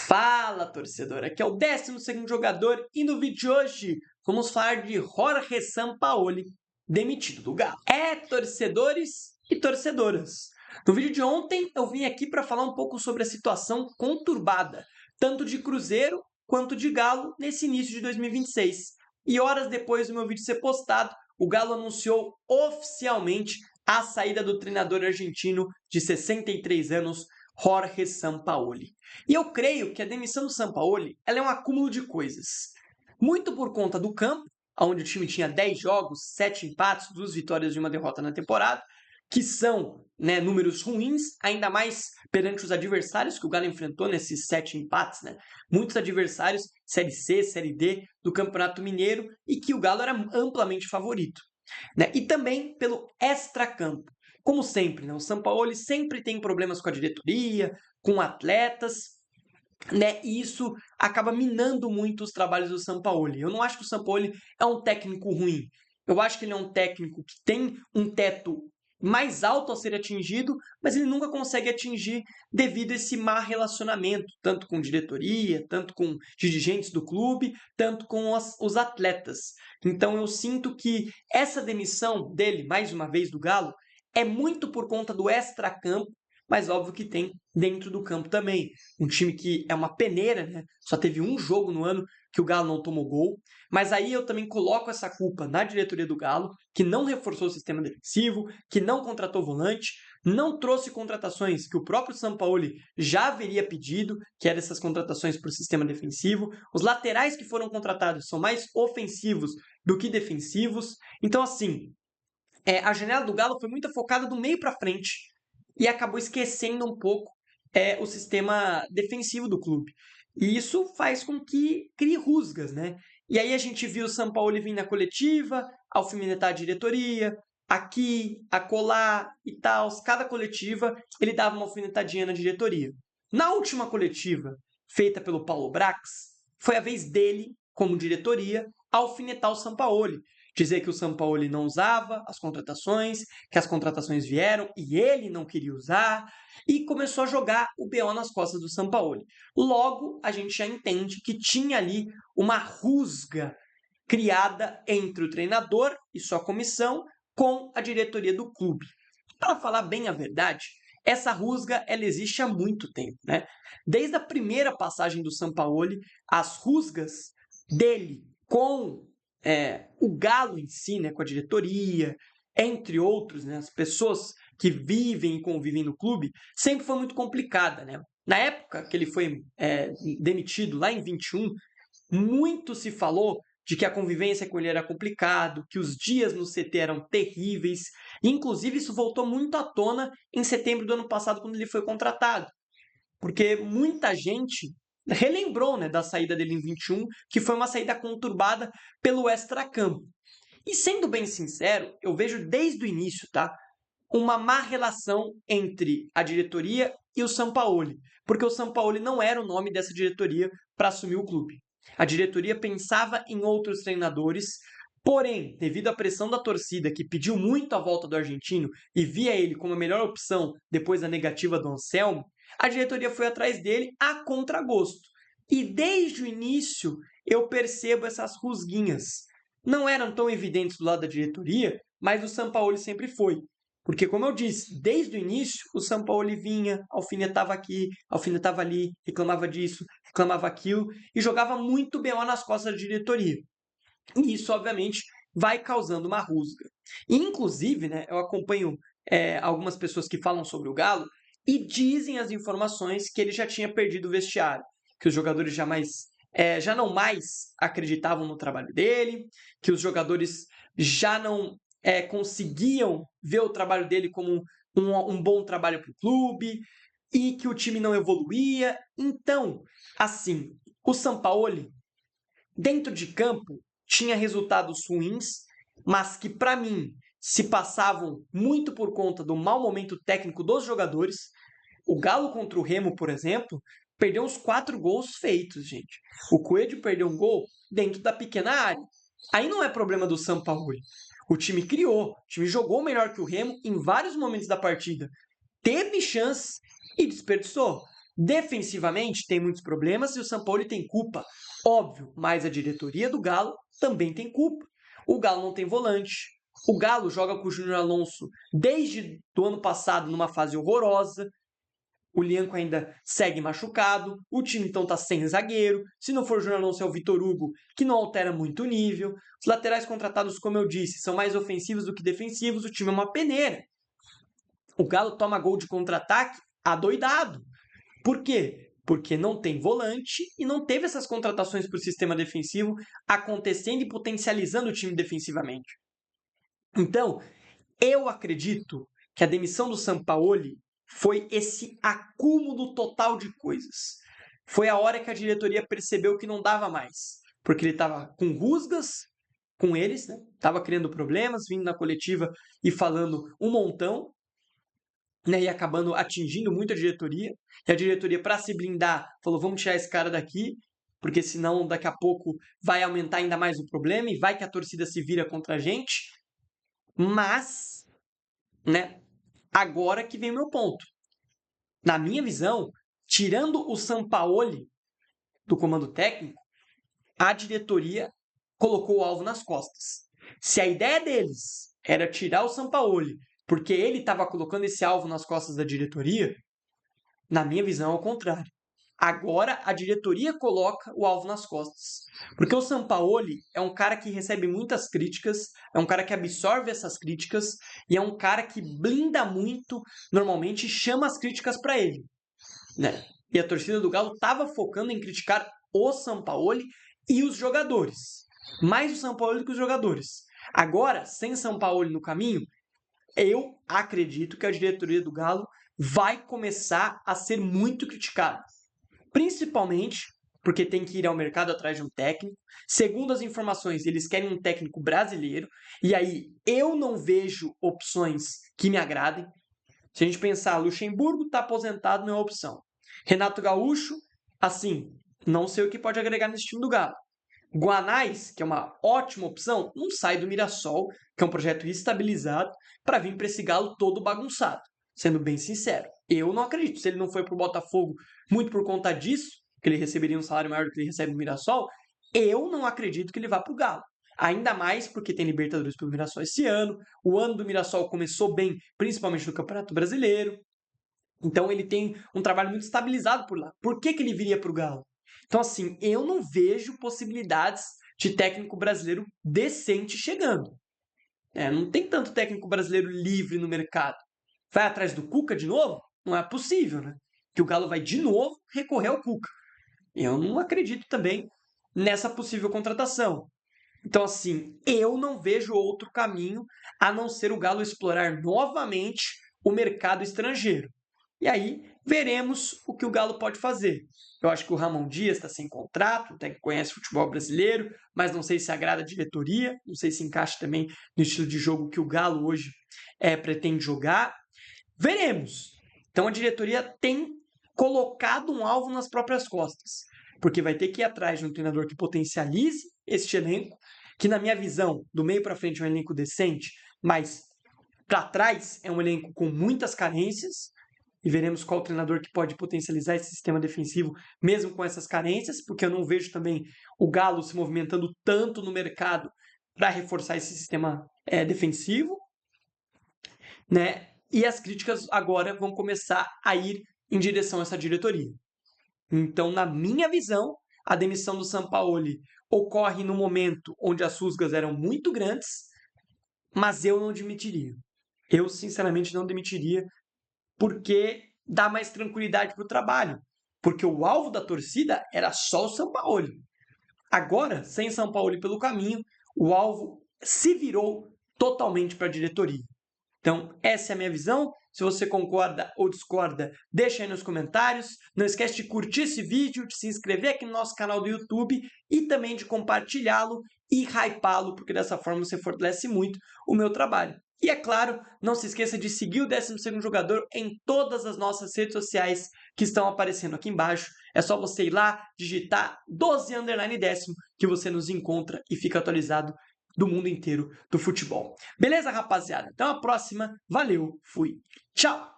Fala, torcedor! Aqui é o 12º jogador e no vídeo de hoje vamos falar de Jorge Sampaoli, demitido do Galo. Torcedores e torcedoras! No vídeo de ontem eu vim aqui para falar um pouco sobre a situação conturbada, tanto de Cruzeiro quanto de Galo nesse início de 2026. E horas depois do meu vídeo ser postado, o Galo anunciou oficialmente a saída do treinador argentino de 63 anos, Jorge Sampaoli. E eu creio que a demissão do Sampaoli ela é um acúmulo de coisas. Muito por conta do campo, onde o time tinha 10 jogos, 7 empates, 2 vitórias e 1 derrota na temporada, que são números ruins, ainda mais perante os adversários que o Galo enfrentou nesses 7 empates. Muitos adversários, Série C, Série D, do Campeonato Mineiro, e que o Galo era amplamente favorito. E também pelo extracampo. Como sempre, o Sampaoli sempre tem problemas com a diretoria, com atletas, e isso acaba minando muito os trabalhos do Sampaoli. Eu não acho que o Sampaoli é um técnico ruim. Eu acho que ele é um técnico que tem um teto mais alto a ser atingido, mas ele nunca consegue atingir devido a esse má relacionamento, tanto com diretoria, tanto com dirigentes do clube, tanto com os atletas. Então eu sinto que essa demissão dele, mais uma vez do Galo, é muito por conta do extracampo, mas óbvio que tem dentro do campo também. Um time que é uma peneira, só teve um jogo no ano que o Galo não tomou gol, mas aí eu também coloco essa culpa na diretoria do Galo, que não reforçou o sistema defensivo, que não contratou volante, não trouxe contratações que o próprio Sampaoli já haveria pedido, que eram essas contratações para o sistema defensivo. Os laterais que foram contratados são mais ofensivos do que defensivos. Então, assim, a janela do Galo foi muito focada do meio para frente e acabou esquecendo um pouco o sistema defensivo do clube. E isso faz com que crie rusgas, E aí a gente viu o Sampaoli vir na coletiva, alfinetar a diretoria, aqui, acolá e tal. Cada coletiva ele dava uma alfinetadinha na diretoria. Na última coletiva, feita pelo Paulo Brax, foi a vez dele, como diretoria, alfinetar o Sampaoli. Dizer que o Sampaoli não usava as contratações, que as contratações vieram e ele não queria usar, e começou a jogar o BO nas costas do Sampaoli. Logo, a gente já entende que tinha ali uma rusga criada entre o treinador e sua comissão com a diretoria do clube. Para falar bem a verdade, essa rusga ela existe há muito tempo. Desde a primeira passagem do Sampaoli, as rusgas dele com o Galo em si, com a diretoria, entre outros, as pessoas que vivem e convivem no clube, sempre foi muito complicada. Na época que ele foi demitido, lá em 21, muito se falou de que a convivência com ele era complicado, que os dias no CT eram terríveis. Inclusive, isso voltou muito à tona em setembro do ano passado, quando ele foi contratado. Porque muita gente relembrou da saída dele em 21, que foi uma saída conturbada pelo extracampo. E sendo bem sincero, eu vejo desde o início, uma má relação entre a diretoria e o Sampaoli, porque o Sampaoli não era o nome dessa diretoria para assumir o clube. A diretoria pensava em outros treinadores, porém, devido à pressão da torcida, que pediu muito a volta do argentino e via ele como a melhor opção depois da negativa do Anselmo, a diretoria foi atrás dele a contragosto. E desde o início eu percebo essas rusguinhas. Não eram tão evidentes do lado da diretoria, mas o Sampaoli sempre foi. Porque, como eu disse, desde o início, o Sampaoli vinha, alfinetava aqui, alfinetava ali, reclamava disso, reclamava aquilo, e jogava muito BO nas costas da diretoria. E isso, obviamente, vai causando uma rusga. E, inclusive, eu acompanho algumas pessoas que falam sobre o Galo e dizem as informações que ele já tinha perdido o vestiário, que os jogadores já não mais acreditavam no trabalho dele, que os jogadores já não conseguiam ver o trabalho dele como um bom trabalho para o clube e que o time não evoluía. Então, assim, o Sampaoli, dentro de campo, tinha resultados ruins, mas que, para mim, se passavam muito por conta do mau momento técnico dos jogadores. O Galo contra o Remo, por exemplo, perdeu uns 4 gols feitos, gente. O Coelho perdeu um gol dentro da pequena área. Aí não é problema do Sampaoli. O time criou, o time jogou melhor que o Remo em vários momentos da partida. Teve chances e desperdiçou. Defensivamente, tem muitos problemas e o Sampaoli tem culpa, óbvio, mas a diretoria do Galo também tem culpa. O Galo não tem volante, o Galo joga com o Júnior Alonso desde o ano passado numa fase horrorosa, o Lianco ainda segue machucado, o time então tá sem zagueiro, se não for o Júnior Alonso é o Vitor Hugo, que não altera muito o nível, os laterais contratados, como eu disse, são mais ofensivos do que defensivos, o time é uma peneira. O Galo toma gol de contra-ataque adoidado. Por quê? Porque não tem volante e não teve essas contratações para o sistema defensivo acontecendo e potencializando o time defensivamente. Então, eu acredito que a demissão do Sampaoli foi esse acúmulo total de coisas. Foi a hora que a diretoria percebeu que não dava mais, porque ele estava com rusgas com eles, né? Estava criando problemas, vindo na coletiva e falando um montão, né, e acabando atingindo muito a diretoria. E a diretoria, para se blindar, falou: vamos tirar esse cara daqui, porque senão daqui a pouco vai aumentar ainda mais o problema e vai que a torcida se vira contra a gente. Mas, né, agora que vem o meu ponto. Na minha visão, tirando o Sampaoli do comando técnico, a diretoria colocou o alvo nas costas. Se a ideia deles era tirar o Sampaoli porque ele estava colocando esse alvo nas costas da diretoria, na minha visão é o contrário. Agora a diretoria coloca o alvo nas costas. Porque o Sampaoli é um cara que recebe muitas críticas, é um cara que absorve essas críticas e é um cara que blinda muito, normalmente chama as críticas para ele, né? E a torcida do Galo estava focando em criticar o Sampaoli e os jogadores. Mais o Sampaoli do que os jogadores. Agora, sem Sampaoli no caminho, eu acredito que a diretoria do Galo vai começar a ser muito criticada. Principalmente porque tem que ir ao mercado atrás de um técnico. Segundo as informações, eles querem um técnico brasileiro. E aí eu não vejo opções que me agradem. Se a gente pensar, Luxemburgo está aposentado, não é opção. Renato Gaúcho, assim, não sei o que pode agregar nesse time do Galo. Guanais, que é uma ótima opção, não sai do Mirassol, que é um projeto estabilizado, para vir para esse Galo todo bagunçado. Sendo bem sincero, eu não acredito. Se ele não foi para o Botafogo muito por conta disso, que ele receberia um salário maior do que ele recebe no Mirassol, eu não acredito que ele vá para o Galo. Ainda mais porque tem Libertadores pelo Mirassol esse ano, o ano do Mirassol começou bem, principalmente no Campeonato Brasileiro, então ele tem um trabalho muito estabilizado por lá. Por que ele viria para o Galo? Então, assim, eu não vejo possibilidades de técnico brasileiro decente chegando. Não tem tanto técnico brasileiro livre no mercado. Vai atrás do Cuca de novo? Não é possível, né? Que o Galo vai de novo recorrer ao Cuca. Eu não acredito também nessa possível contratação. Então, assim, eu não vejo outro caminho a não ser o Galo explorar novamente o mercado estrangeiro. E aí veremos o que o Galo pode fazer. Eu acho que o Ramon Dias está sem contrato, até que conhece o futebol brasileiro, mas não sei se agrada a diretoria, não sei se encaixa também no estilo de jogo que o Galo hoje pretende jogar. Veremos. Então a diretoria tem colocado um alvo nas próprias costas, porque vai ter que ir atrás de um treinador que potencialize este elenco, que na minha visão, do meio para frente é um elenco decente, mas para trás é um elenco com muitas carências, e veremos qual treinador que pode potencializar esse sistema defensivo, mesmo com essas carências, porque eu não vejo também o Galo se movimentando tanto no mercado para reforçar esse sistema defensivo, né? E as críticas agora vão começar a ir em direção a essa diretoria. Então, na minha visão, a demissão do Sampaoli ocorre no momento onde as rusgas eram muito grandes, mas eu não demitiria. Eu, sinceramente, não demitiria, porque dá mais tranquilidade para o trabalho. Porque o alvo da torcida era só o Sampaoli. Agora, sem Sampaoli pelo caminho, o alvo se virou totalmente para a diretoria. Então, essa é a minha visão. Se você concorda ou discorda, deixa aí nos comentários. Não esquece de curtir esse vídeo, de se inscrever aqui no nosso canal do YouTube e também de compartilhá-lo e hypá-lo, porque dessa forma você fortalece muito o meu trabalho. E é claro, não se esqueça de seguir o 12º Jogador em todas as nossas redes sociais que estão aparecendo aqui embaixo. É só você ir lá, digitar 12_décimo, que você nos encontra e fica atualizado do mundo inteiro do futebol. Beleza, rapaziada? Até a próxima. Valeu, fui. Tchau!